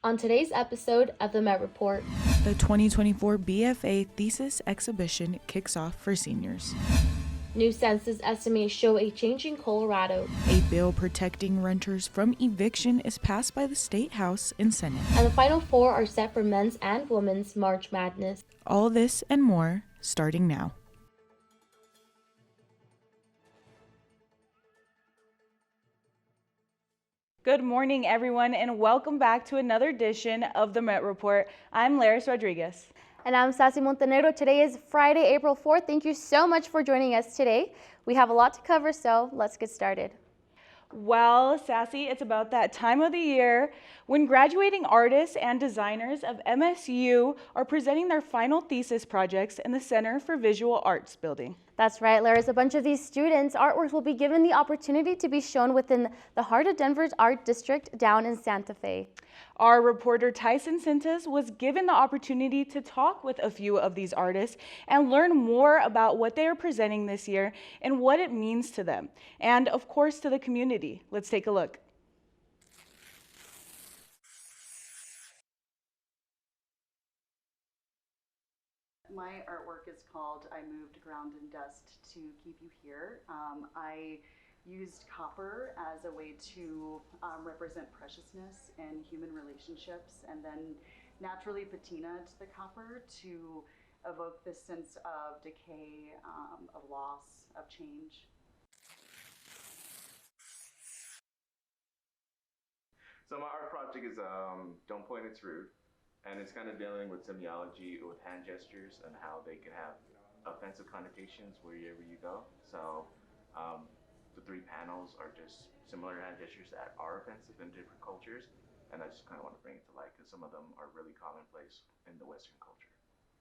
On today's episode of the Met Report, the 2024 BFA Thesis Exhibition kicks off for seniors. New census estimates show a change in Colorado. A bill protecting renters from eviction is passed by the State House and Senate. And the Final Four are set for men's and women's March Madness. All this and more, starting now. Good morning, everyone, and welcome back to another edition of the Met Report. I'm Laryss Rodriguez. And I'm Sassy Montenegro. Today is Friday, April 4th. Thank you so much for joining us today. We have a lot to cover, so let's get started. Well, Sassy, it's about that time of the year when graduating artists and designers of MSU are presenting their final thesis projects in the Center for Visual Arts building. That's right, Laryss. A bunch of these students' artworks will be given the opportunity to be shown within the heart of Denver's art district down in Santa Fe. Our reporter Tyson Sintas was given the opportunity to talk with a few of these artists and learn more about what they are presenting this year and what it means to them, and of course to the community. Let's take a look. My artwork is called I Moved Ground and Dust to Keep You Here. I used copper as a way to represent preciousness in human relationships, and then naturally patinaed the copper to evoke this sense of decay, of loss, of change. So my art project is Don't Point, It's Rude. And it's kind of dealing with semiology with hand gestures and how they can have offensive connotations wherever you go. So the three panels are just similar hand gestures that are offensive in different cultures. And I just kind of want to bring it to light because some of them are really commonplace in the Western culture.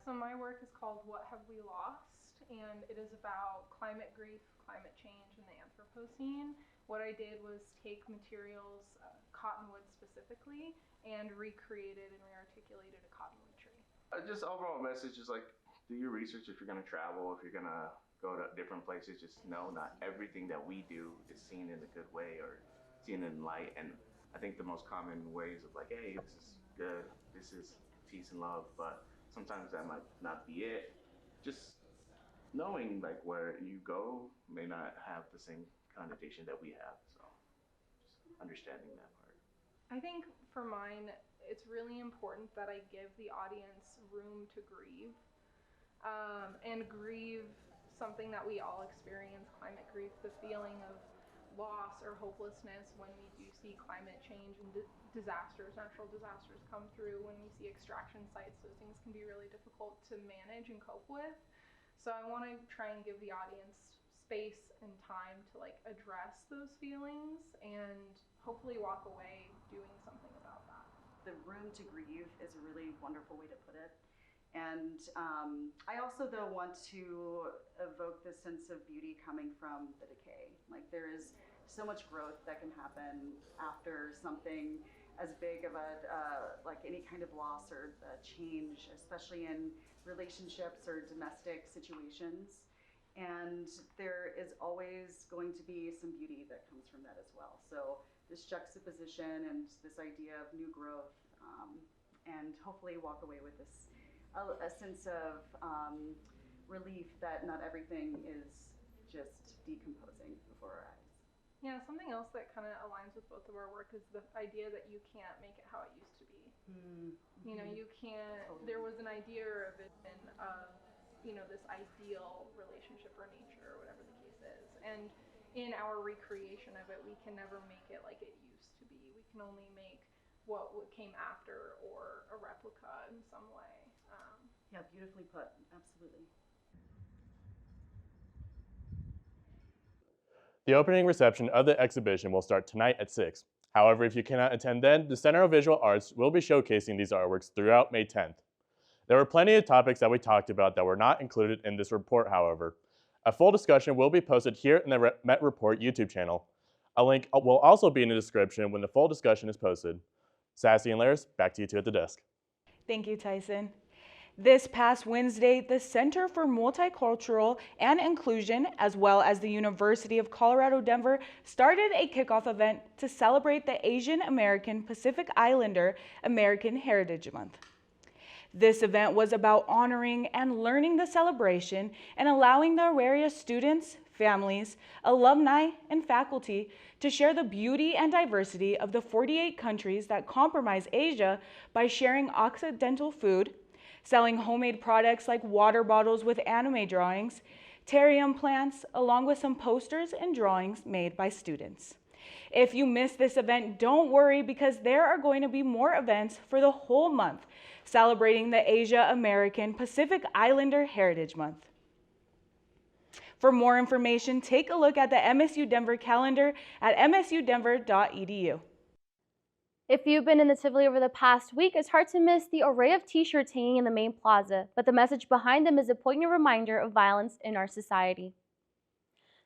So my work is called What Have We Lost? And it is about climate grief, climate change, and the Anthropocene. What I did was take materials, cottonwood specifically, and recreated and rearticulated a cottonwood tree. Just overall message is like, do your research if you're going to travel, if you're going to go to different places. Just know not everything that we do is seen in a good way or seen in light. And I think the most common ways of like, hey, this is good, this is peace and love, but sometimes that might not be it. Just knowing like where you go may not have the same connotation that we have. So just understanding that part. I think for mine, it's really important that I give the audience room to grieve, and grieve something that we all experience, climate grief, the feeling of loss or hopelessness when we do see climate change and disasters, natural disasters come through, when we see extraction sites. Those things can be really difficult to manage and cope with. So I want to try and give the audience space and time to like address those feelings and hopefully walk away doing something about that. The room to grieve is a really wonderful way to put it. And I also though want to evoke this sense of beauty coming from the decay. Like there is so much growth that can happen after something as big of a, like any kind of loss or change, especially in relationships or domestic situations. And there is always going to be some beauty that comes from that as well. So this juxtaposition and this idea of new growth, and hopefully walk away with this a sense of relief that not everything is just decomposing before our eyes. Yeah, something else that kind of aligns with both of our work is the idea that you can't make it how it used to be. Mm-hmm. You know, you can't, totally. There was an idea or a vision of, you know, this ideal relationship or nature or whatever the case is. And in our recreation of it, we can never make it like it used to be. We can only make what came after or a replica in some way. Yeah, beautifully put, absolutely. The opening reception of the exhibition will start tonight at 6. However, if you cannot attend then, the Center of Visual Arts will be showcasing these artworks throughout May 10th. There were plenty of topics that we talked about that were not included in this report, however. A full discussion will be posted here in the Met Report YouTube channel. A link will also be in the description when the full discussion is posted. Sassy and Laryss, back to you two at the desk. Thank you, Tyson. This past Wednesday, the Center for Multicultural and Inclusion, as well as the University of Colorado Denver, started a kickoff event to celebrate the Asian American Pacific Islander American Heritage Month. This event was about honoring and learning the celebration and allowing the area students, families, alumni, and faculty to share the beauty and diversity of the 48 countries that comprise Asia by sharing Occidental food, selling homemade products like water bottles with anime drawings, terrarium plants, along with some posters and drawings made by students. If you missed this event, don't worry, because there are going to be more events for the whole month celebrating the Asia American Pacific Islander Heritage Month. For more information, take a look at the MSU Denver calendar at msudenver.edu. If you've been in the Tivoli over the past week, it's hard to miss the array of t-shirts hanging in the main plaza, but the message behind them is a poignant reminder of violence in our society.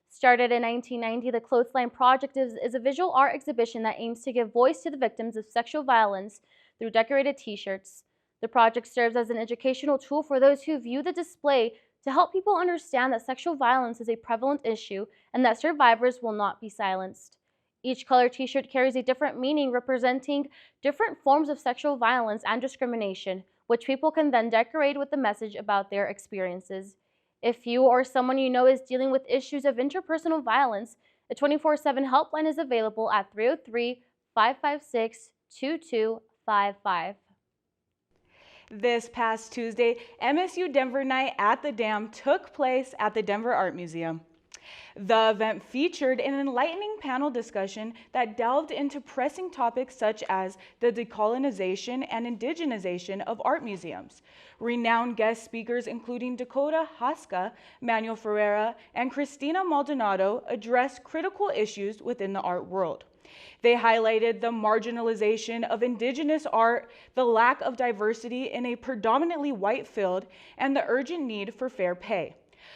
Started in 1990, the Clothesline Project is a visual art exhibition that aims to give voice to the victims of sexual violence through decorated t-shirts. The project serves as an educational tool for those who view the display to help people understand that sexual violence is a prevalent issue and that survivors will not be silenced. Each color t-shirt carries a different meaning representing different forms of sexual violence and discrimination, which people can then decorate with the message about their experiences. If you or someone you know is dealing with issues of interpersonal violence, a 24/7 helpline is available at 303-556-2255. This past Tuesday, MSU Denver Night at the Dam took place at the Denver Art Museum. The event featured an enlightening panel discussion that delved into pressing topics such as the decolonization and indigenization of art museums. Renowned guest speakers including Dakota Haska, Manuel Ferreira, and Cristina Maldonado addressed critical issues within the art world. They highlighted the marginalization of indigenous art, the lack of diversity in a predominantly white field, and the urgent need for fair pay.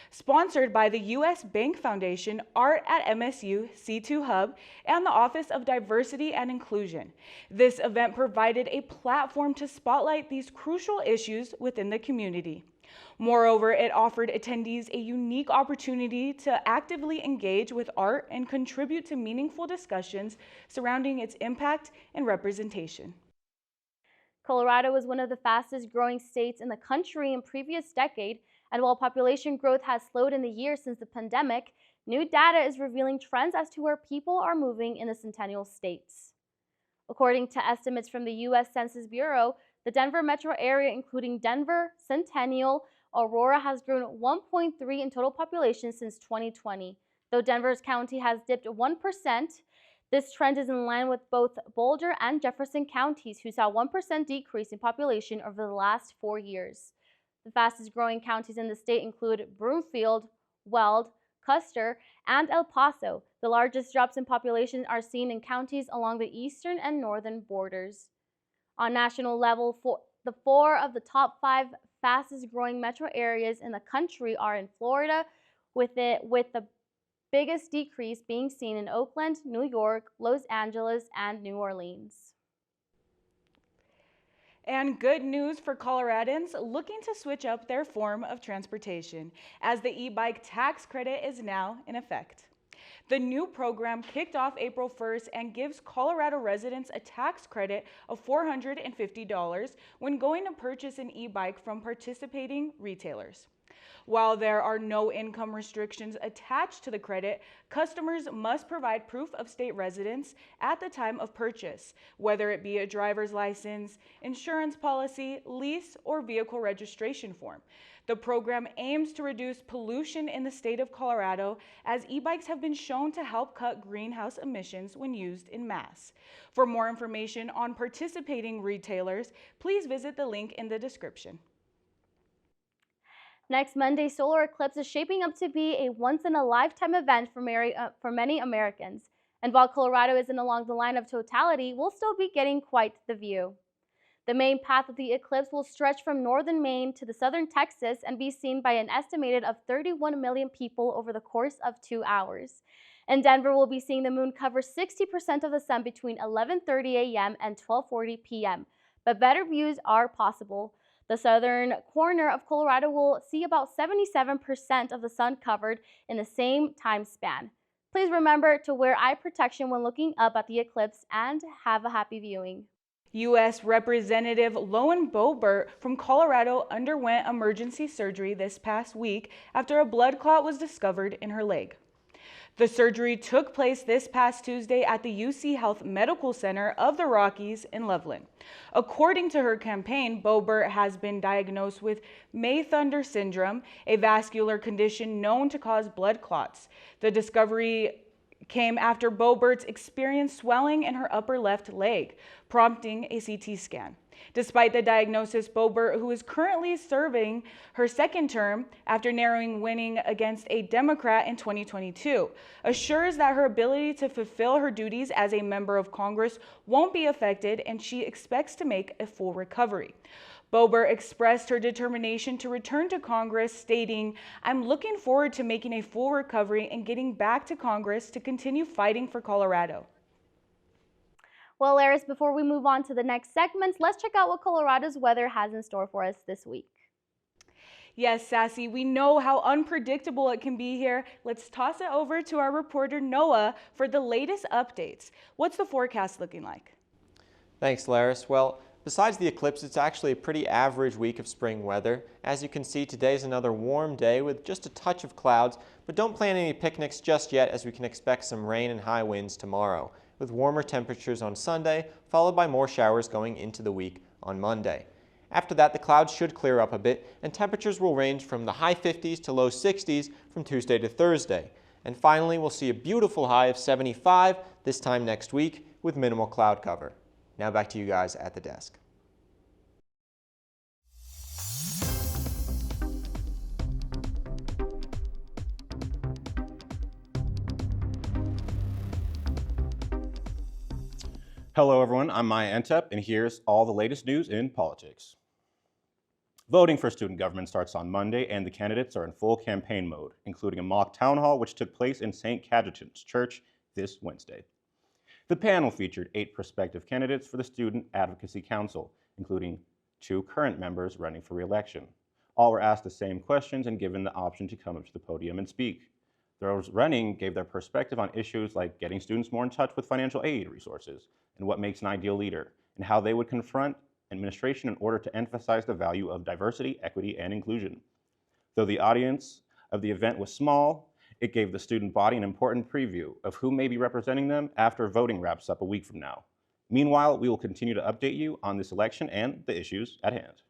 Sponsored by the U.S. Bank Foundation, Art at MSU, C2 Hub, and the Office of Diversity and Inclusion. This event provided a platform to spotlight these crucial issues within the community. Moreover, it offered attendees a unique opportunity to actively engage with art and contribute to meaningful discussions surrounding its impact and representation. Colorado is one of the fastest growing states in the country in previous decade, and while population growth has slowed in the years since the pandemic, new data is revealing trends as to where people are moving in the Centennial states. According to estimates from the U.S. Census Bureau, the Denver metro area, including Denver, Centennial, Aurora, has grown 1.3 in total population since 2020. Though Denver's county has dipped 1%, this trend is in line with both Boulder and Jefferson counties, who saw 1% decrease in population over the last 4 years. The fastest growing counties in the state include Broomfield, Weld, Custer, and El Paso. The largest drops in population are seen in counties along the eastern and northern borders. On national level, the 4 of the top 5 fastest growing metro areas in the country are in Florida, with the biggest decrease being seen in Oakland, New York, Los Angeles, and New Orleans. And good news for Coloradans looking to switch up their form of transportation, as the e-bike tax credit is now in effect. The new program kicked off April 1st and gives Colorado residents a tax credit of $450 when going to purchase an e-bike from participating retailers. While there are no income restrictions attached to the credit, customers must provide proof of state residence at the time of purchase, whether it be a driver's license, insurance policy, lease, or vehicle registration form. The program aims to reduce pollution in the state of Colorado, as e-bikes have been shown to help cut greenhouse emissions when used in mass. For more information on participating retailers, please visit the link in the description. Next Monday's solar eclipse is shaping up to be a once-in-a-lifetime event for many Americans. And while Colorado isn't along the line of totality, we'll still be getting quite the view. The main path of the eclipse will stretch from northern Maine to the southern Texas and be seen by an estimated of 31 million people over the course of 2 hours. In Denver, we'll be seeing the moon cover 60% of the sun between 11:30 a.m. and 12:40 p.m., but better views are possible. The southern corner of Colorado will see about 77% of the sun covered in the same time span. Please remember to wear eye protection when looking up at the eclipse and have a happy viewing. U.S. Representative Lowen Boebert from Colorado underwent emergency surgery this past week after a blood clot was discovered in her leg. The surgery took place this past Tuesday at the UC Health Medical Center of the Rockies in Loveland. According to her campaign, Boebert has been diagnosed with May thunder syndrome, a vascular condition known to cause blood clots. The discovery came after Boebert's experienced swelling in her upper left leg, prompting a CT scan. Despite the diagnosis, Boebert, who is currently serving her second term after narrowly winning against a Democrat in 2022, assures that her ability to fulfill her duties as a member of Congress won't be affected, and she expects to make a full recovery. Boebert expressed her determination to return to Congress, stating, "I'm looking forward to making a full recovery and getting back to Congress to continue fighting for Colorado." Well, Laryss, before we move on to the next segment, let's check out what Colorado's weather has in store for us this week. Yes, Sassy, we know how unpredictable it can be here. Let's toss it over to our reporter Noah for the latest updates. What's the forecast looking like? Thanks, Laryss. Well, besides the eclipse, it's actually a pretty average week of spring weather. As you can see, today's another warm day with just a touch of clouds, but don't plan any picnics just yet, as we can expect some rain and high winds tomorrow, with warmer temperatures on Sunday, followed by more showers going into the week on Monday. After that, the clouds should clear up a bit, and temperatures will range from the high 50s to low 60s from Tuesday to Thursday. And finally, we'll see a beautiful high of 75 this time next week with minimal cloud cover. Now back to you guys at the desk. Hello everyone, I'm Miah and Ntepp, and here's all the latest news in politics. Voting for student government starts on Monday, and the candidates are in full campaign mode, including a mock town hall which took place in St. Cajetan's Church this Wednesday. The panel featured 8 prospective candidates for the Student Advocacy Council, including 2 current members running for re-election. All were asked the same questions and given the option to come up to the podium and speak. Those running gave their perspective on issues like getting students more in touch with financial aid resources and what makes an ideal leader, and how they would confront administration in order to emphasize the value of diversity, equity, and inclusion. Though the audience of the event was small, it gave the student body an important preview of who may be representing them after voting wraps up a week from now. Meanwhile, we will continue to update you on this election and the issues at hand.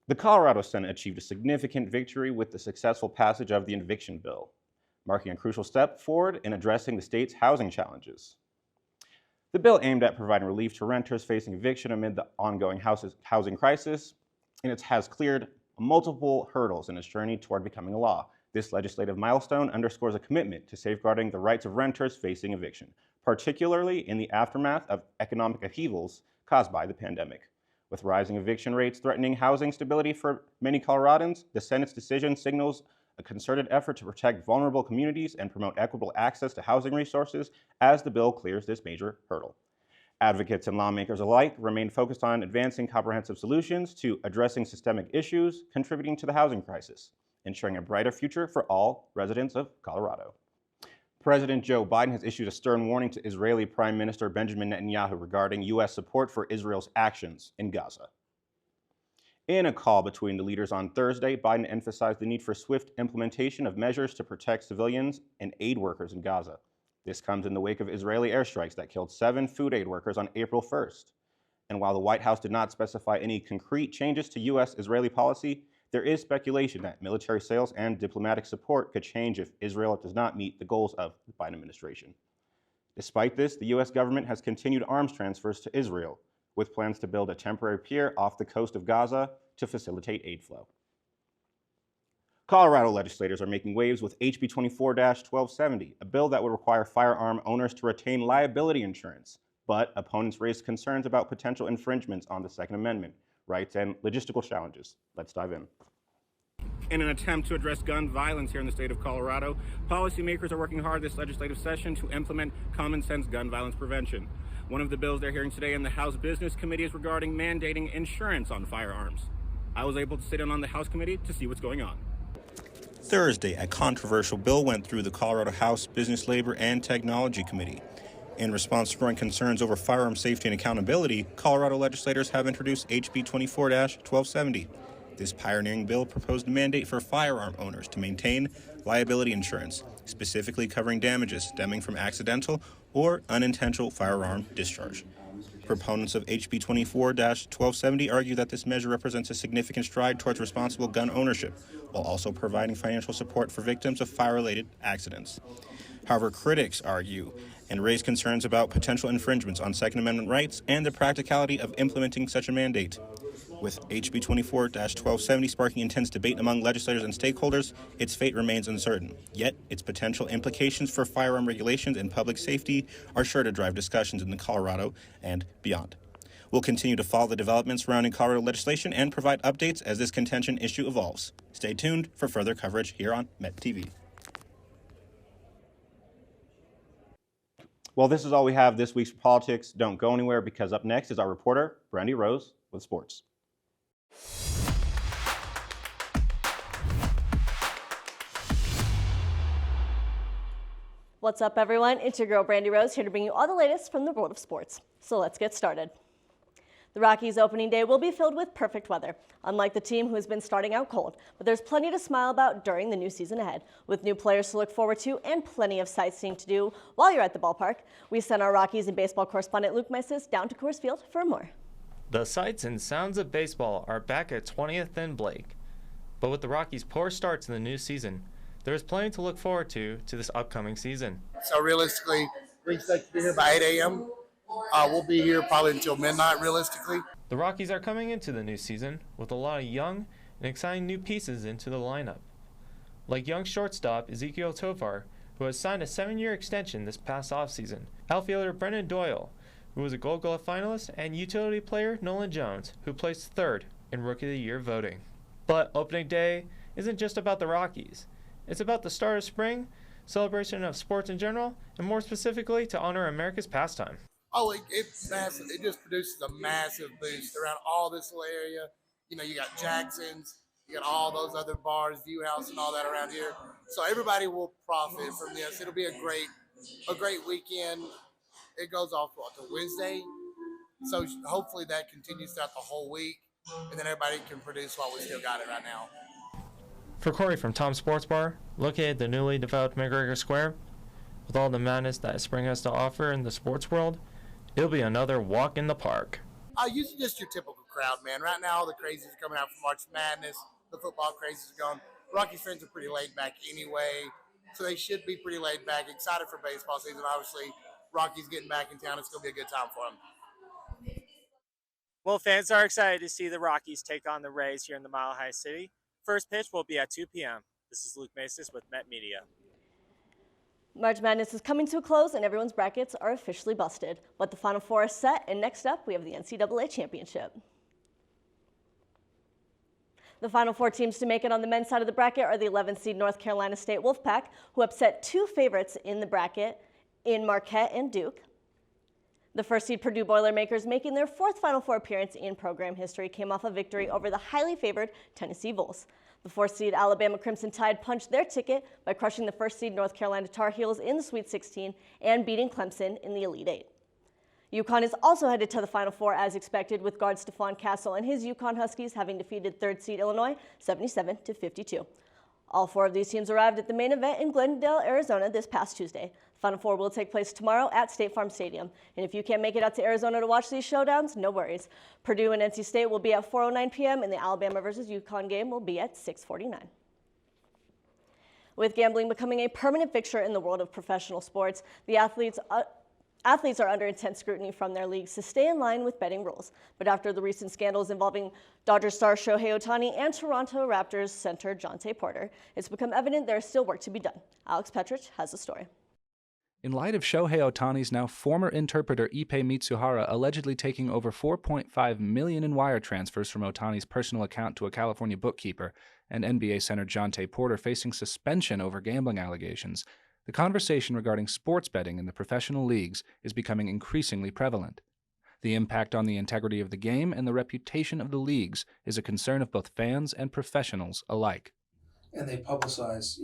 The Colorado Senate achieved a significant victory with the successful passage of the eviction bill, marking a crucial step forward in addressing the state's housing challenges. The bill aimed at providing relief to renters facing eviction amid the ongoing housing crisis, and it has cleared multiple hurdles in its journey toward becoming a law. This legislative milestone underscores a commitment to safeguarding the rights of renters facing eviction, particularly in the aftermath of economic upheavals caused by the pandemic. With rising eviction rates threatening housing stability for many Coloradans, the Senate's decision signals a concerted effort to protect vulnerable communities and promote equitable access to housing resources as the bill clears this major hurdle. Advocates and lawmakers alike remain focused on advancing comprehensive solutions to addressing systemic issues contributing to the housing crisis, ensuring a brighter future for all residents of Colorado. President Joe Biden has issued a stern warning to Israeli Prime Minister Benjamin Netanyahu regarding U.S. support for Israel's actions in Gaza. In a call between the leaders on Thursday, Biden emphasized the need for swift implementation of measures to protect civilians and aid workers in Gaza. This comes in the wake of Israeli airstrikes that killed 7 food aid workers on April 1st. And while the White House did not specify any concrete changes to U.S.-Israeli policy, there is speculation that military sales and diplomatic support could change if Israel does not meet the goals of the Biden administration. Despite this, the U.S. government has continued arms transfers to Israel, with plans to build a temporary pier off the coast of Gaza to facilitate aid flow. Colorado legislators are making waves with HB 24-1270, a bill that would require firearm owners to retain liability insurance, but opponents raised concerns about potential infringements on the Second Amendment, rights, and logistical challenges. Let's dive in. In an attempt to address gun violence here in the state of Colorado, policymakers are working hard this legislative session to implement common sense gun violence prevention. One of the bills they're hearing today in the House Business Committee is regarding mandating insurance on firearms. I was able to sit in on the House committee to see what's going on. Thursday, a controversial bill went through the Colorado House Business, Labor, and Technology Committee. In response to growing concerns over firearm safety and accountability, Colorado legislators have introduced HB 24-1270. This pioneering bill proposed a mandate for firearm owners to maintain liability insurance, specifically covering damages stemming from accidental or unintentional firearm discharge. Proponents of HB 24-1270 argue that this measure represents a significant stride towards responsible gun ownership, while also providing financial support for victims of fire-related accidents. However, critics argue and raise concerns about potential infringements on Second Amendment rights and the practicality of implementing such a mandate. With HB 24-1270 sparking intense debate among legislators and stakeholders, its fate remains uncertain. Yet, its potential implications for firearm regulations and public safety are sure to drive discussions in Colorado and beyond. We'll continue to follow the developments surrounding Colorado legislation and provide updates as this contention issue evolves. Stay tuned for further coverage here on Met TV. Well, this is all we have this week's politics. Don't go anywhere, because up next is our reporter, Brandi Rose, with sports. What's up, everyone? It's your girl, Brandi Rose, here to bring you all the latest from the world of sports. So let's get started. The Rockies' opening day will be filled with perfect weather, unlike the team who has been starting out cold. But there's plenty to smile about during the new season ahead, with new players to look forward to and plenty of sightseeing to do while you're at the ballpark. We sent our Rockies and baseball correspondent Luke Meises down to Coors Field for more. The sights and sounds of baseball are back at 20th and Blake. But with the Rockies' poor start to the new season, there is plenty to look forward to this upcoming season. So realistically, we expect to be here by 8 a.m. We'll be here probably until midnight, realistically. The Rockies are coming into the new season with a lot of young and exciting new pieces into the lineup. Like young shortstop Ezekiel Tovar, who has signed a 7-year extension this past offseason. Outfielder Brendan Doyle, who was a Gold Glove finalist, and utility player Nolan Jones, who placed third in Rookie of the Year voting. But opening day isn't just about the Rockies. It's about the start of spring, celebration of sports in general, and more specifically to honor America's pastime. Oh, it's massive. It just produces a massive boost around all this little area. You know, you got Jackson's, you got all those other bars, View House and all that around here. So everybody will profit from this. It'll be a great weekend. It goes off to Wednesday. So hopefully that continues throughout the whole week, and then everybody can produce while we still got it right now. For Corey from Tom's Sports Bar, located at the newly developed McGregor Square, with all the madness that spring has to offer in the sports world, it'll be another walk in the park. Usually just your typical crowd, man. Right now, all the crazies are coming out for March Madness. The football crazies are going. Rockies fans are pretty laid back anyway, so they should be pretty laid back. Excited for baseball season, obviously. Rockies getting back in town. It's going to be a good time for them. Well, fans are excited to see the Rockies take on the Rays here in the Mile High City. First pitch will be at 2 p.m. This is Luke Meises with Met Media. March Madness is coming to a close and everyone's brackets are officially busted. But the Final Four is set, and next up we have the NCAA Championship. The final 4 teams to make it on the men's side of the bracket are the 11th seed North Carolina State Wolfpack, who upset 2 favorites in the bracket in Marquette and Duke. The first seed Purdue Boilermakers, making their 4th Final Four appearance in program history, came off a victory over the highly favored Tennessee Vols. The 4th seed Alabama Crimson Tide punched their ticket by crushing the 1st seed North Carolina Tar Heels in the Sweet 16 and beating Clemson in the Elite 8. UConn is also headed to the Final Four as expected, with guard Stephon Castle and his UConn Huskies having defeated 3rd seed Illinois 77-52. All 4 of these teams arrived at the main event in Glendale, Arizona this past Tuesday. The Final Four will take place tomorrow at State Farm Stadium. And if you can't make it out to Arizona to watch these showdowns, no worries. Purdue and NC State will be at 4:09 p.m. and the Alabama versus UConn game will be at 6:49. With gambling becoming a permanent fixture in the world of professional sports, the athletes are under intense scrutiny from their leagues to stay in line with betting rules. But after the recent scandals involving Dodgers star Shohei Ohtani and Toronto Raptors center Jontay Porter, it's become evident there is still work to be done. Alex Petrich has the story. In light of Shohei Ohtani's now former interpreter Ippei Mitsuhara allegedly taking over $4.5 million in wire transfers from Ohtani's personal account to a California bookkeeper, and NBA center Jontay Porter facing suspension over gambling allegations, the conversation regarding sports betting in the professional leagues is becoming increasingly prevalent. The impact on the integrity of the game and the reputation of the leagues is a concern of both fans and professionals alike. And they publicize,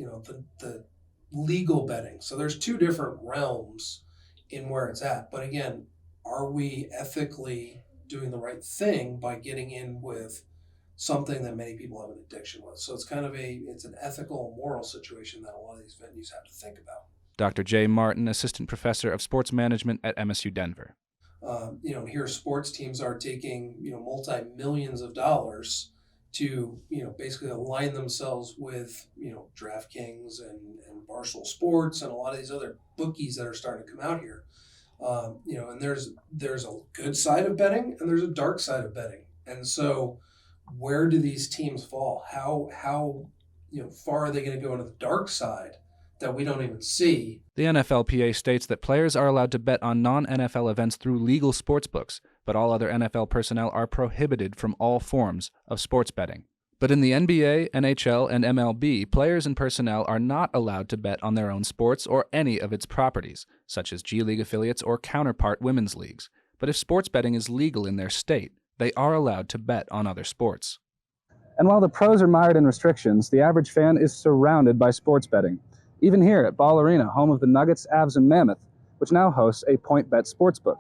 the legal betting. So there's two different realms in where it's at. But again, are we ethically doing the right thing by getting in with something that many people have an addiction with? So it's kind of it's an ethical and moral situation that a lot of these venues have to think about. Dr. Jay Martin, assistant professor of sports management at MSU Denver. Here sports teams are taking, multi-millions of dollars to, basically align themselves with, DraftKings and Barstool Sports and a lot of these other bookies that are starting to come out here. And there's a good side of betting and there's a dark side of betting. And so where do these teams fall? How far are they going to go into the dark side that we don't even see? The NFLPA states that players are allowed to bet on non-NFL events through legal sportsbooks, but all other NFL personnel are prohibited from all forms of sports betting. But in the NBA, NHL, and MLB, players and personnel are not allowed to bet on their own sports or any of its properties, such as G League affiliates or counterpart women's leagues. But if sports betting is legal in their state, they are allowed to bet on other sports. And while the pros are mired in restrictions, the average fan is surrounded by sports betting. Even here at Ball Arena, home of the Nuggets, Avs, and Mammoth, which now hosts a PointBet sportsbook.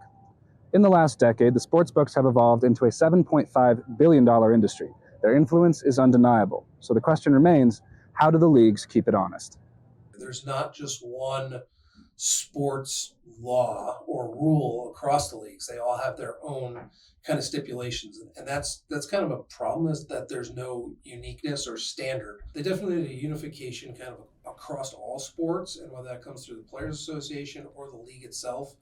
In the last decade, the sportsbooks have evolved into a $7.5 billion industry. Their influence is undeniable. So the question remains, how do the leagues keep it honest? There's not just one sports law or rule across the leagues. They all have their own kind of stipulations. And that's kind of a problem, is that there's no uniqueness or standard. They definitely need a unification kind of across all sports, and whether that comes through the Players Association or the league itself,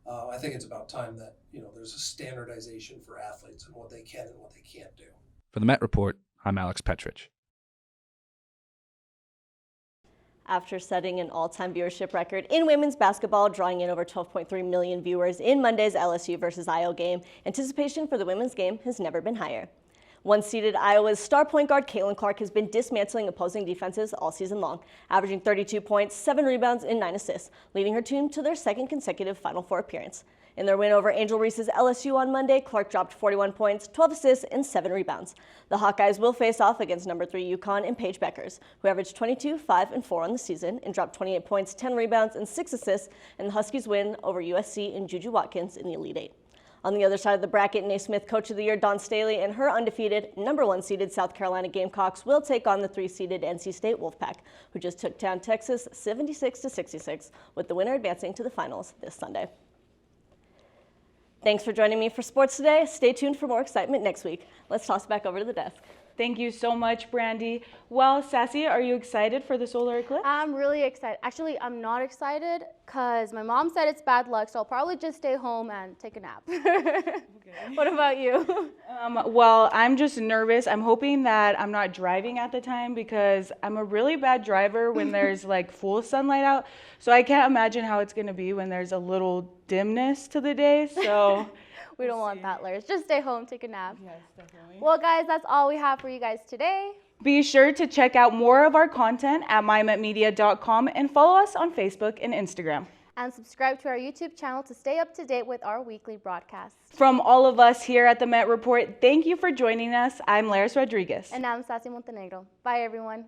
I think it's about time that there's a standardization for athletes and what they can and what they can't do. For the Met Report, I'm Alex Petrich. After setting an all-time viewership record in women's basketball, drawing in over 12.3 million viewers in Monday's LSU versus Iowa game, anticipation for the women's game has never been higher. One-seeded Iowa's star point guard Caitlin Clark has been dismantling opposing defenses all season long, averaging 32 points, 7 rebounds, and 9 assists, leading her team to their second consecutive Final Four appearance. In their win over Angel Reese's LSU on Monday, Clark dropped 41 points, 12 assists, and 7 rebounds. The Hawkeyes will face off against number 3 UConn and Paige Beckers, who averaged 22, 5, and 4 on the season and dropped 28 points, 10 rebounds, and 6 assists, and the Huskies win over USC and Juju Watkins in the Elite Eight. On the other side of the bracket, Naismith Coach of the Year Dawn Staley and her undefeated number 1 seeded South Carolina Gamecocks will take on the 3-seeded NC State Wolfpack, who just took down Texas 76-66, with the winner advancing to the finals this Sunday. Thanks for joining me for sports today. Stay tuned for more excitement next week. Let's toss it back over to the desk. Thank you so much, Brandi. Well, Sassy, are you excited for the solar eclipse? I'm really excited. Actually, I'm not excited because my mom said it's bad luck, so I'll probably just stay home and take a nap. Okay. What about you? Well, I'm just nervous. I'm hoping that I'm not driving at the time because I'm a really bad driver when there's like full sunlight out. So I can't imagine how it's going to be when there's a little dimness to the day. So we don't want that, Laryss. Just stay home, take a nap. Yes, definitely. Well, guys, that's all we have for you guys today. Be sure to check out more of our content at mymetmedia.com and follow us on Facebook and Instagram. And subscribe to our YouTube channel to stay up to date with our weekly broadcasts. From all of us here at the Met Report, thank you for joining us. I'm Laryss Rodriguez. And I'm Sassy Montenegro. Bye, everyone.